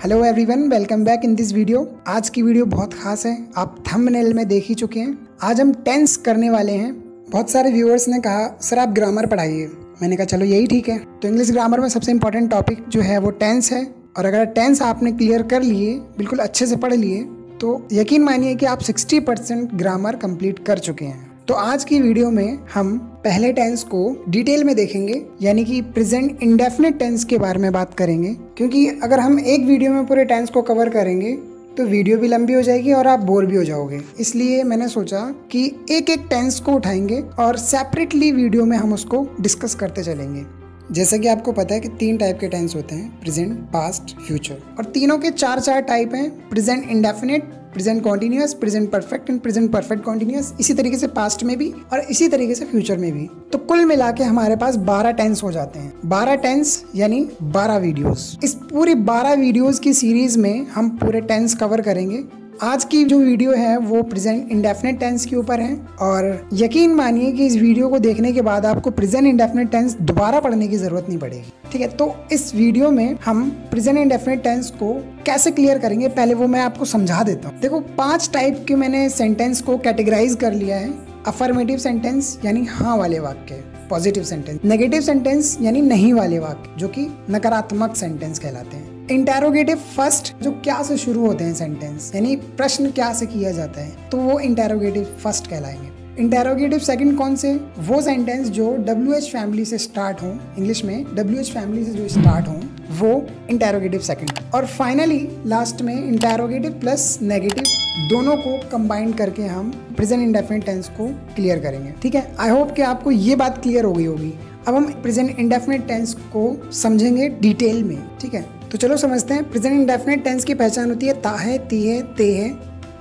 Hello everyone, welcome back in this video. आज की video बहुत खास है, आप थंबनेल में देख ही चुके हैं। आज हम टेंस करने वाले हैं। बहुत सारे व्यूअर्स ने कहा सर आप ग्रामर पढ़ाइए। मैंने कहा चलो यही ठीक है। तो इंग्लिश ग्रामर में सबसे इंपॉर्टेंट टॉपिक जो है वो टेंस है, और अगर टेंस आपने क्लियर कर लिए, बिल्कुल अच्छे से पढ़ लिए, तो यकीन मानिए कि आप 60% ग्रामर कंप्लीट कर चुके हैं। तो आज की वीडियो में हम पहले टेंस को डिटेल में देखेंगे, यानी कि प्रेजेंट इंडेफिनिट टेंस के बारे में बात करेंगे। क्योंकि अगर हम एक वीडियो में पूरे टेंस को कवर करेंगे तो वीडियो भी लंबी हो जाएगी और आप बोर भी हो जाओगे। इसलिए मैंने सोचा कि एक एक टेंस को उठाएंगे और सेपरेटली वीडियो में हम उसको डिस्कस करते चलेंगे। जैसा कि आपको पता है कि 3 टाइप के टेंस होते हैं, प्रेजेंट, पास्ट, फ्यूचर, और तीनों के 4 टाइप हैं। Present indefinite, present continuous, present perfect and present perfect continuous. इसी तरीके से पास्ट में भी और इसी तरीके से फ्यूचर में भी। तो कुल मिला के हमारे पास 12 टेंस हो जाते हैं। 12 टेंस यानी 12 वीडियोस। इस पूरी 12 वीडियोस की सीरीज में हम पूरे टेंस कवर करेंगे। आज की जो वीडियो है वो प्रेजेंट इंडेफिनिट टेंस के ऊपर है, और यकीन मानिए कि इस वीडियो को देखने के बाद आपको प्रेजेंट इंडेफिनिट टेंस दोबारा पढ़ने की जरूरत नहीं पड़ेगी। ठीक है, तो इस वीडियो में हम प्रेजेंट इंडेफिनिट टेंस को कैसे क्लियर करेंगे, पहले वो मैं आपको समझा देता हूँ। देखो, 5 टाइप के मैंने सेंटेंस को कैटेगराइज कर लिया है। अफर्मेटिव सेंटेंस यानी हाँ वाले वाक्य, पॉजिटिव सेंटेंस। नेगेटिव सेंटेंस यानी नहीं वाले वाक्य, जो कि नकारात्मक सेंटेंस कहलाते हैं। इंटेरोगेटिव फर्स्ट, जो क्या से शुरू होते हैं सेंटेंस, यानी प्रश्न क्या से किया जाता है, तो वो इंटेरोगेटिव फर्स्ट कहलाएंगे। इंटेरोगेटिव सेकंड कौन से? वो सेंटेंस जो WH फैमिली से स्टार्ट हो, इंग्लिश में WH फैमिली से जो स्टार्ट हो, वो इंटेरोगेटिव सेकंड। और फाइनली लास्ट में इंटेरोगेटिव प्लस नेगेटिव दोनों को कंबाइन करके हम प्रेजेंट इंडेफिनिट टेंस को क्लियर करेंगे। ठीक है, आई होप कि आपको ये बात क्लियर हो गई होगी। अब हम प्रेजेंट इंडेफिनिट टेंस को समझेंगे डिटेल में। ठीक है, तो चलो समझते हैं। प्रेजेंट इंडेफिनिट टेंस की पहचान होती है ता है, ती है, ते है,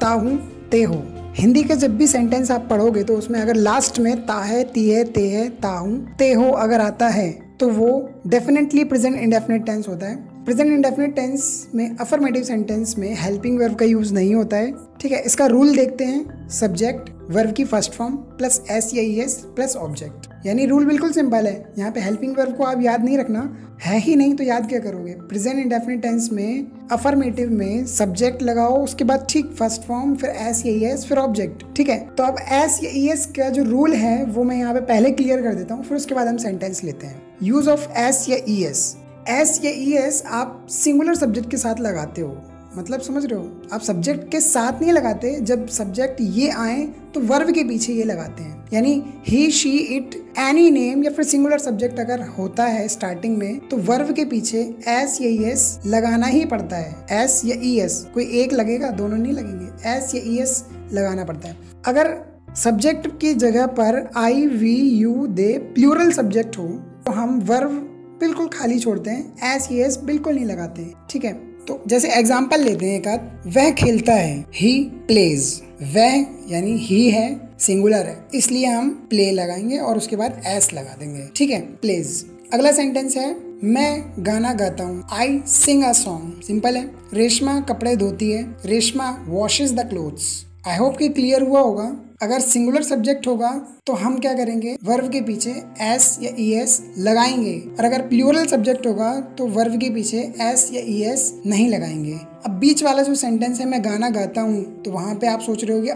ता हूं, ते हो। हिंदी के जब भी सेंटेंस आप पढ़ोगे तो उसमें अगर लास्ट में ता है, ती है, ते है, ता हूं, ते हो अगर आता है तो वो डेफिनेटली प्रेजेंट इंडेफिनिट टेंस होता है। प्रेजेंट इंडेफिनिट टेंस में अफर्मेटिव सेंटेंस में हेल्पिंग वर्ब का यूज नहीं होता है। ठीक है, इसका रूल देखते हैं। सब्जेक्ट वर्ब की फर्स्ट फॉर्म प्लस एस या ईएस प्लस ऑब्जेक्ट। यानी रूल बिल्कुल सिंपल है। यहाँ पे हेल्पिंग वर्ब को आप याद नहीं रखना है ही नहीं, तो याद क्या करोगे? प्रेजेंट इंडेफिनिट टेंस में अफर्मेटिव में सब्जेक्ट लगाओ, उसके बाद ठीक फर्स्ट फॉर्म, फिर एस या ईएस, फिर ऑब्जेक्ट। ठीक है, तो अब एस या ईएस का जो रूल है वो मैं यहाँ पे पहले क्लियर कर देता हूँ, फिर उसके बाद हम सेंटेंस लेते हैं। यूज ऑफ एस या ईएस। एस या ईएस आप सिंगुलर सब्जेक्ट के साथ लगाते हो, मतलब समझ रहे हो? आप सब्जेक्ट के साथ नहीं लगाते। जब सब्जेक्ट ये आए तो वर्ब के पीछे ये लगाते हैं। यानी ही, शी, इट, एनी नेम या फिर सिंगुलर सब्जेक्ट अगर होता है स्टार्टिंग में तो वर्ब के पीछे एस या ईएस लगाना ही पड़ता है। एस या ईएस, कोई एक लगेगा, दोनों नहीं लगेंगे। एस या ईएस लगाना पड़ता है। अगर सब्जेक्ट की जगह पर I, we, you, they plural subject हो तो हम वर्ब बिल्कुल खाली छोड़ते हैं, एस ईएस बिल्कुल नहीं लगाते हैं। ठीक है, तो जैसे एग्जाम्पल लेते हैं एक आध। वह खेलता है, ही प्लेज। वह यानी ही है, सिंगुलर है, इसलिए हम प्ले लगाएंगे और उसके बाद एस लगा देंगे। ठीक है, प्लेज। अगला सेंटेंस है मैं गाना गाता हूँ, आई सिंग अ सॉन्ग। सिंपल है। रेशमा कपड़े धोती है, Reshma washes the clothes. I hope कि क्लियर हुआ होगा। अगर सिंगुलर सब्जेक्ट होगा तो हम क्या करेंगे? वर्ब के पीछे एस या ईएस लगाएंगे, और अगर प्लूरल सब्जेक्ट होगा तो वर्ब के पीछे एस या ईएस नहीं लगाएंगे। अब बीच वाला जो सेंटेंस है मैं गाना गाता हूँ, तो वहां पे आप सोच रहे होगे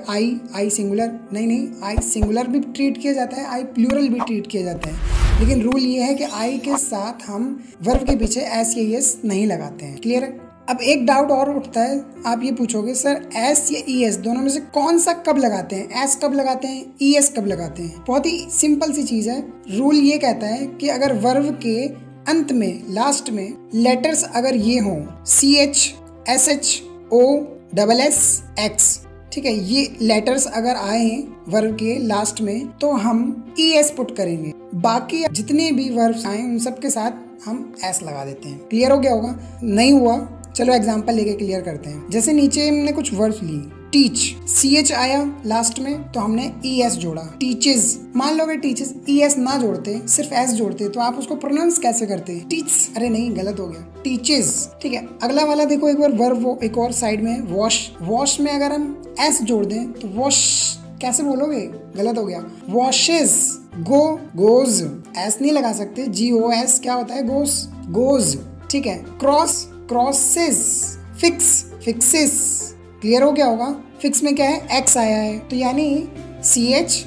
आई सिंगुलर। नहीं, आई सिंगुलर भी ट्रीट किया जाता है, आई प्लूरल भी ट्रीट किया जाता है, लेकिन रूल ये है कि आई के साथ हम वर्ब के पीछे एस या ईएस नहीं लगाते हैं। क्लियर है? अब एक डाउट और उठता है, आप ये पूछोगे सर एस या ईएस दोनों में से कौन सा कब लगाते हैं? एस कब लगाते हैं, ईएस कब लगाते हैं? बहुत ही सिंपल सी चीज है। रूल ये कहता है कि अगर वर्ब के अंत में, लास्ट में लेटर्स अगर ये हों, CH, SH, O, SS, X, ठीक है, ये लेटर्स अगर आए वर्ब के लास्ट में तो हम ES पुट करेंगे। बाकी जितने भी वर्ब्स आए उन सब के साथ हम एस लगा देते हैं। क्लियर हो गया होगा? नहीं हुआ? चलो एग्जांपल लेके क्लियर करते हैं। जैसे नीचे हमने कुछ वर्ड्स ली, टीच, CH आया लास्ट में तो हमने ES जोड़ा। टीचेस, मान लो अगर टीचेस ES ना जोड़ते, सिर्फ S जोड़ते, तो आप उसको प्रोनाउंस कैसे करते? टीच। अरे नहीं, गलत हो गया, टीचेस। ठीक है, अगला वाला देखो एक बार वर्ब एक और साइड में, वॉश। वॉश में अगर हम S जोड़ दें तो वॉश कैसे बोलोगे? गलत हो गया, वॉशेस। गो, गोज, S नहीं लगा सकते, GOS क्या होता है? गोस, गोज। ठीक है, क्रॉस, क्रॉसेस। फिक्सिस। क्लियर हो गया होगा। फिक्स में क्या है, एक्स आया है, तो यानी CHSHOSS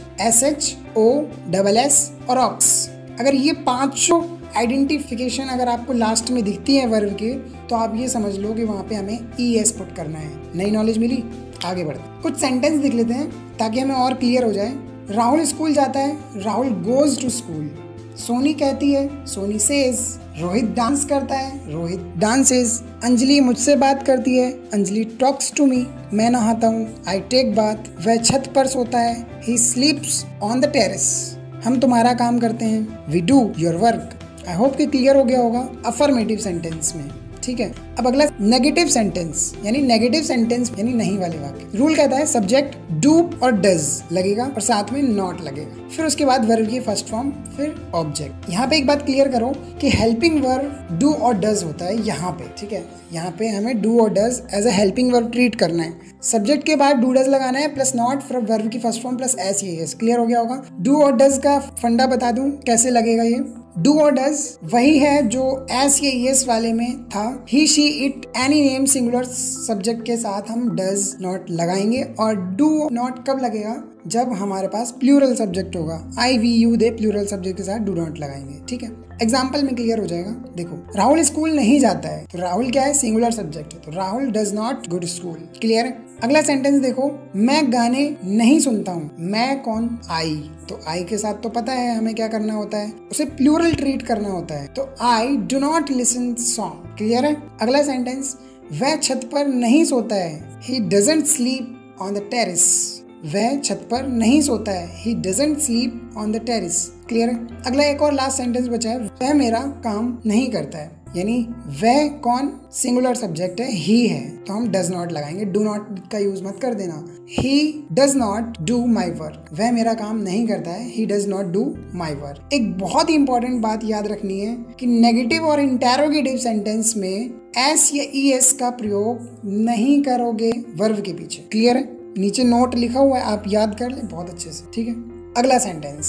और ऑक्स। अगर ये पांचों आइडेंटिफिकेशन अगर आपको लास्ट में दिखती है वर्ब के, तो आप ये समझ लो कि वहाँ पे हमें ES पुट करना है। नई नॉलेज मिली, आगे बढ़ते। कुछ सेंटेंस लिख लेते हैं ताकि हमें और क्लियर हो जाए। राहुल स्कूल जाता है, Rahul goes to school. Soni कहती है, सोनी सेज। रोहित डांस करता है, रोहित डांसेस। अंजलि मुझसे बात करती है, अंजलि टॉक्स टू मी। मैं नहाता हूँ, आई टेक बाथ। वह छत पर सोता है, he sleeps on the terrace. हम तुम्हारा काम करते हैं, we do your work. I hope कि क्लियर हो गया होगा अफर्मेटिव सेंटेंस में। ठीक है, अब अगला नेगेटिव सेंटेंस, यानी नेगेटिव सेंटेंस यानी नहीं वाले वाक्य। रूल कहता है सब्जेक्ट डू और डज लगेगा और साथ में नॉट लगेगा, फिर उसके बाद वर्ब की फर्स्ट फॉर्म, फिर ऑब्जेक्ट। यहाँ पे एक बात क्लियर करो कि हेल्पिंग वर्ब डू और डज होता है यहाँ पे। ठीक है, यहाँ पे हमें डू और does as a helping verb treat करना है। सब्जेक्ट के बाद डू डज लगाना है प्लस नॉट, फिर वर्ब की first form plus s. Clear हो गया होगा। डू और डज का फंडा बता दूं कैसे लगेगा। ये डू और डज वही है जो एस वाले में था। He she it any name singular subject के साथ हम डज नॉट लगाएंगे, और डू नॉट कब लगेगा, जब हमारे पास प्लूरल सब्जेक्ट होगा। I we you they plural subject के साथ डू नॉट लगाएंगे। ठीक है, एग्जाम्पल में क्लियर हो जाएगा। देखो, राहुल स्कूल नहीं जाता है, तो राहुल क्या है, सिंगुलर सब्जेक्ट है, तो Rahul does not go to school. Clear है। अगला सेंटेंस देखो, मैं गाने नहीं सुनता हूँ। मैं कौन, आई। तो आई के साथ तो पता है हमें क्या करना होता है, उसे प्लूरल ट्रीट करना होता है, तो I do not listen song. Clear है। अगला सेंटेंस, वह छत पर नहीं सोता है, he doesn't sleep on the terrace. वह छत पर नहीं सोता है, he doesn't sleep on the terrace. Clear है। अगला एक और लास्ट सेंटेंस बचा है, वह मेरा काम नहीं करता है, यानी वह कौन, सिंगुलर सब्जेक्ट है, ही है, तो हम डज नॉट लगाएंगे। डू नॉट का यूज मत कर देना। He does not do my work. वह मेरा काम नहीं करता है, he does not do my work. एक बहुत ही इंपॉर्टेंट बात याद रखनी है कि नेगेटिव और इंटेरोगेटिव सेंटेंस में एस या ES का प्रयोग नहीं करोगे वर्ब के पीछे। क्लियर है। नीचे नोट लिखा हुआ है, आप याद कर लें बहुत अच्छे से। ठीक है, अगला सेंटेंस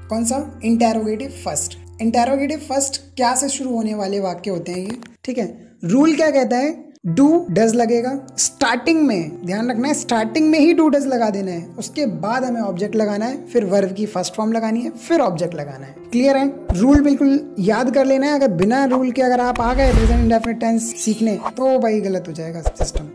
कौन सा, इंटेरोगेटिव फर्स्ट। इंटेरोगेटिव फर्स्ट क्या से शुरू होने वाले वाक्य होते हैं ये। ठीक है, रूल क्या कहता है, डू डज लगेगा स्टार्टिंग में। ध्यान रखना है, स्टार्टिंग में ही डू डज लगा देना है, उसके बाद हमें ऑब्जेक्ट लगाना है, फिर वर्ब की फर्स्ट फॉर्म लगानी है, फिर ऑब्जेक्ट लगाना है। क्लियर है। रूल बिल्कुल याद कर लेना है। अगर बिना रूल के अगर आप आ गए प्रेजेंट इंडेफिनिट टेंस सीखने, तो भाई गलत हो जाएगा सिस्टम।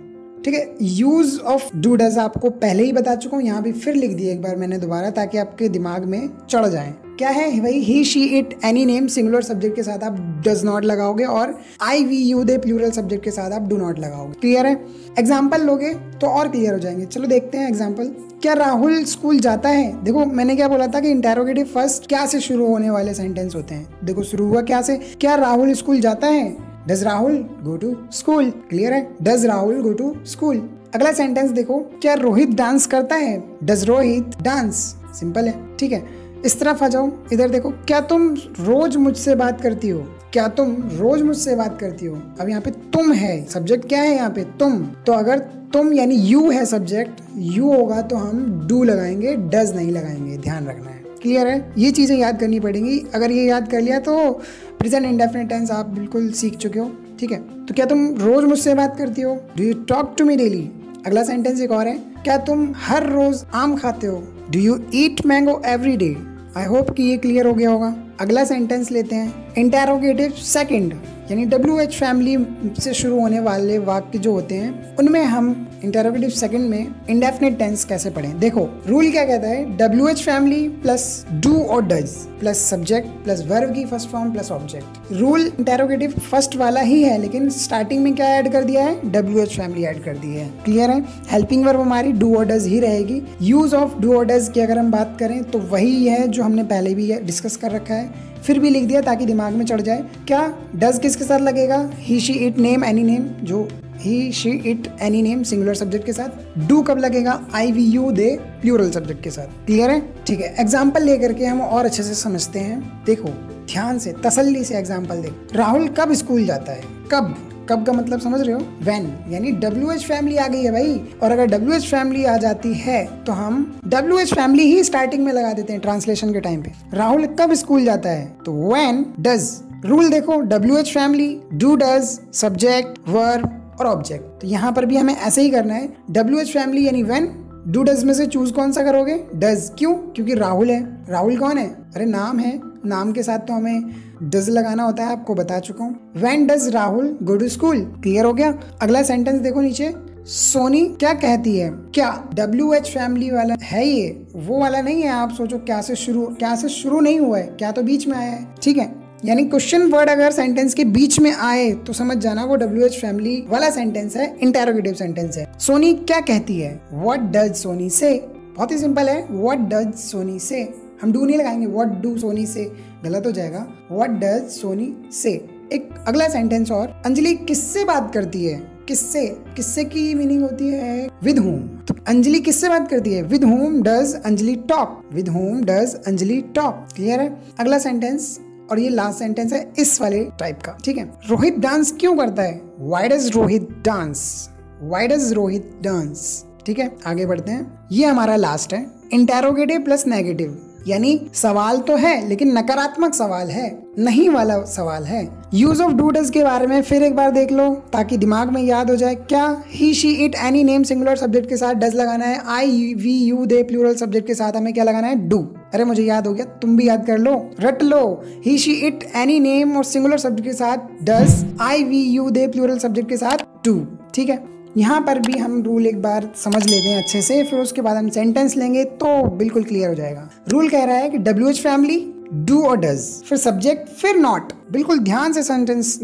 ठीक है, यूज ऑफ डू डज आपको पहले ही बता चुका हूँ, यहाँ भी फिर लिख दिया एक बार मैंने दोबारा, ताकि आपके दिमाग में चढ़ जाए। क्या है भाई, he she it any name singular subject के साथ आप डज नॉट लगाओगे, और I we you they plural subject के साथ आप डू नॉट लगाओगे। क्लियर है। एग्जाम्पल लोगे तो और क्लियर हो जाएंगे। चलो देखते हैं एग्जाम्पल। क्या राहुल स्कूल जाता है। देखो मैंने क्या बोला था कि इंटेरोगेटिव फर्स्ट क्या से शुरू होने वाले सेंटेंस होते हैं। देखो शुरू हुआ क्या से, क्या राहुल स्कूल जाता है, does Rahul go to school. Clear है, does Rahul go to school. अगला सेंटेंस देखो, क्या रोहित डांस करता है, डज रोहित डांस। सिंपल है। ठीक है, इस तरफ आ जाओ, इधर देखो, क्या तुम रोज मुझसे बात करती हो, क्या तुम रोज मुझसे बात करती हो। अब यहाँ पे तुम है, सब्जेक्ट क्या है यहाँ पे, तुम। तो अगर तुम यानी यू है सब्जेक्ट, यू होगा तो हम डू लगाएंगे, डज नहीं लगाएंगे, ध्यान रखना है। क्लियर है, ये चीजें याद करनी पड़ेंगी। अगर ये याद कर लिया तो प्रेजेंट इंडेफिनिट टेंस आप बिल्कुल सीख चुके हो। ठीक है, तो क्या तुम रोज मुझसे बात करती हो, do you talk to me daily. अगला सेंटेंस एक और है, क्या तुम हर रोज आम खाते हो, do you eat mango every day. I hope कि ये क्लियर हो गया होगा। अगला सेंटेंस लेते हैं, इंटेरोगेटिव सेकंड, यानी WH फैमिली से शुरू होने वाले वाक्य जो होते हैं उनमें हम इंटेरोगेटिव सेकंड में इंडेफिनिट टेंस कैसे पढ़ें। देखो रूल क्या कहता है, WH फैमिली प्लस डू और does plus subject plus verb की first form plus object. Rule interrogative first वाला ही है, लेकिन स्टार्टिंग में क्या ऐड कर दिया है, WH फैमिली ऐड कर दी है। क्लियर है। हेल्पिंग वर्ब हमारी डू और डज ही रहेगी। यूज ऑफ डू और डज की अगर हम बात करें तो वही है जो हमने पहले भी डिस्कस कर रखा है, फिर भी लिख दिया ताकि दिमाग में चढ़ जाए। क्या डज किसके साथ लगेगा, he she it name any name, जो he she it any name singular subject के साथ। डू कब लगेगा, I we you they plural subject के साथ। क्लियर है। ठीक है, एग्जाम्पल लेकर के हम और अच्छे से समझते हैं। देखो ध्यान से तसल्ली से एग्जाम्पल देख। राहुल कब स्कूल जाता है, कब, कब का मतलब समझ रहे हो, व्हेन, यानी WH फैमिली आ गई है भाई। और अगर WH फैमिली आ जाती है तो हम WH फैमिली ही स्टार्टिंग में लगा देते हैं ट्रांसलेशन के टाइम पे। राहुल कब स्कूल जाता है, तो व्हेन डज। रूल देखो, WH family, do does, subject, verb, और ऑब्जेक्ट। तो यहाँ पर भी हमें ऐसे ही करना है, WH फैमिली यानी व्हेन, डू डज में से चूज कौन सा करोगे, डज। क्यों? क्योंकि राहुल है। राहुल कौन है? अरे नाम है, नाम के साथ तो हमें डज लगाना होता है, आपको बता चुका हूँ। When does Rahul go to school. Clear हो गया? अगला सेंटेंस देखो नीचे, सोनी क्या कहती है। क्या WH फैमिली वाला है ये, वो वाला नहीं है। आप सोचो क्या से शुरू नहीं हुआ है, क्या तो बीच में आया है, ठीक है। यानी क्वेश्चन वर्ड अगर सेंटेंस के बीच में आए तो समझ जाना वो WH फैमिली वाला सेंटेंस है, इंटेरोगेटिव सेंटेंस है। सोनी क्या कहती है, व्हाट डज सोनी से। बहुत ही सिंपल है, व्हाट डज सोनी से। हम डू नहीं लगाएंगे, व्हाट डू सोनी से, गलत हो जाएगा। व्हाट डज सोनी से। एक अगला सेंटेंस और, अंजलि किससे बात करती है। किससे, किससे की मीनिंग होती है विद होम। तो अंजलि किससे बात करती है, with home does Anjali talk. With home does Anjali talk. Clear है? अगला सेंटेंस और ये लास्ट सेंटेंस है इस वाले टाइप का, ठीक है। रोहित डांस क्यों करता है, why does Rohit dance. Why does Rohit dance. ठीक है, आगे बढ़ते हैं। ये हमारा लास्ट है, इंटेरोगेटिव प्लस नेगेटिव, यानी सवाल तो है लेकिन नकारात्मक सवाल है, नहीं वाला सवाल है। यूज ऑफ डू डज के बारे में फिर एक बार देख लो ताकि दिमाग में याद हो जाए। क्या he she it any name singular subject के साथ डज लगाना है, I we you they plural subject के साथ हमें क्या लगाना है, डू। अरे मुझे याद हो गया, तुम भी याद कर लो, रट लो। He she it any name और सिंगुलर सब्जेक्ट के साथ does, I we you they plural subject के साथ डू। ठीक है, यहाँ पर भी हम रूल एक बार समझ लेते हैं अच्छे से, फिर उसके बाद हम सेंटेंस लेंगे तो बिल्कुल क्लियर हो जाएगा। रूल कह रहा है कि WH फैमिली डू और डज, फिर सब्जेक्ट, फिर नॉट। बिल्कुल ध्यान से सेंटेंस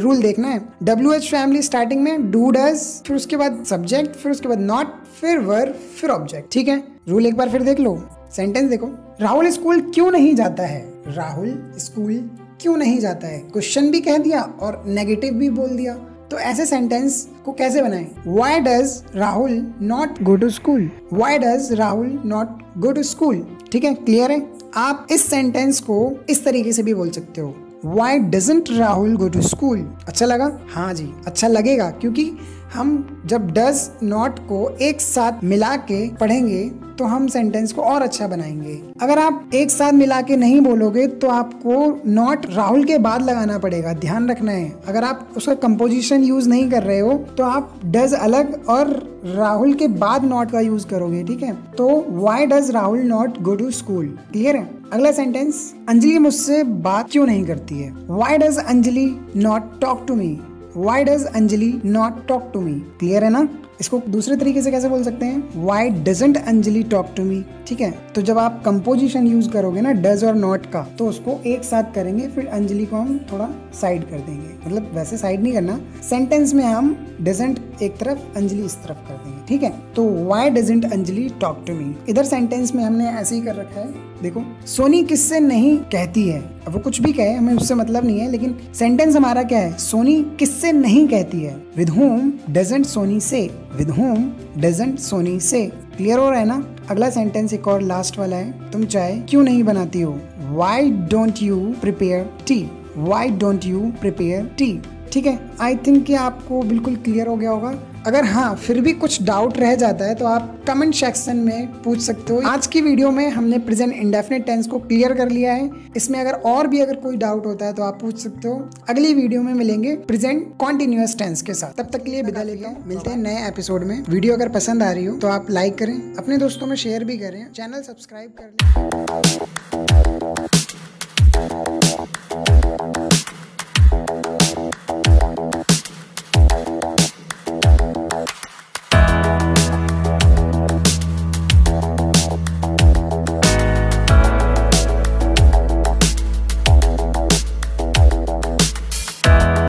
रूल देखना है। WH फैमिली स्टार्टिंग में डू डज, फिर उसके बाद सब्जेक्ट, फिर उसके बाद नॉट, फिर वर्ब, फिर ऑब्जेक्ट। ठीक है, रूल एक बार फिर देख लो। सेंटेंस देखो, राहुल स्कूल क्यों नहीं जाता है। राहुल स्कूल क्यों नहीं जाता है, क्वेश्चन भी कह दिया और नेगेटिव भी बोल दिया। तो ऐसे सेंटेंस को कैसे बनाएं? Why does Rahul not go to school? Why does Rahul not go to school? ठीक है, क्लियर है? आप इस सेंटेंस को इस तरीके से भी बोल सकते हो, Why doesn't Rahul go to school? अच्छा लगा? हाँ जी, अच्छा लगेगा, क्योंकि हम जब does not को एक साथ मिला के पढ़ेंगे तो हम सेंटेंस को और अच्छा बनाएंगे। अगर आप एक साथ मिला के नहीं बोलोगे तो आपको नॉट राहुल के बाद लगाना पड़ेगा, ध्यान रखना है। अगर आप उसका कंपोजिशन यूज नहीं कर रहे हो तो आप डज अलग और राहुल के बाद नॉट का यूज करोगे। ठीक है, तो why does Rahul not go to school. Clear है? अगला सेंटेंस, अंजलि मुझसे बात क्यों नहीं करती है। Why does Anjali not talk to me. Why does Anjali not talk to me? Clear है ना? इसको दूसरे तरीके से कैसे बोल सकते हैं, Why doesn't Anjali talk to me? ठीक है, तो जब आप कंपोजिशन यूज करोगे ना डज और नॉट का, तो उसको एक साथ करेंगे, फिर अंजलि को हम थोड़ा साइड कर देंगे। मतलब वैसे साइड नहीं करना, सेंटेंस में हम डजंट एक तरफ, अंजलि इस तरफ कर देंगे। ठीक है, तो Why doesn't Anjali talk to me? इधर सेंटेंस में हमने ऐसे ही कर रखा है। देखो, सोनी किससे नहीं कहती है। अब वो कुछ भी कहे, हमें उससे मतलब नहीं है, लेकिन सेंटेंस हमारा क्या है, सोनी किससे नहीं कहती है। विद होम डजंट सोनी से। विद होम डजंट सोनी से। क्लियर हो रहा है ना? अगला सेंटेंस एक और लास्ट वाला है, तुम चाय क्यों नहीं बनाती हो। Why don't you prepare tea? Why don't you prepare tea? ठीक है, आई थिंक कि आपको बिल्कुल क्लियर हो गया होगा। अगर हाँ फिर भी कुछ डाउट रह जाता है तो आप कमेंट सेक्शन में पूछ सकते हो। आज की वीडियो में हमने प्रेजेंट इंडेफिनिट टेंस को क्लियर कर लिया है। इसमें अगर कोई डाउट होता है तो आप पूछ सकते हो। अगली वीडियो में मिलेंगे प्रेजेंट कॉन्टिन्यूअस टेंस के साथ। तब तक के लिए विदा लेता हूँ, मिलते हैं नए एपिसोड में। वीडियो अगर पसंद आ रही हो तो आप लाइक करें, अपने दोस्तों में शेयर भी करें, चैनल सब्सक्राइब कर लें।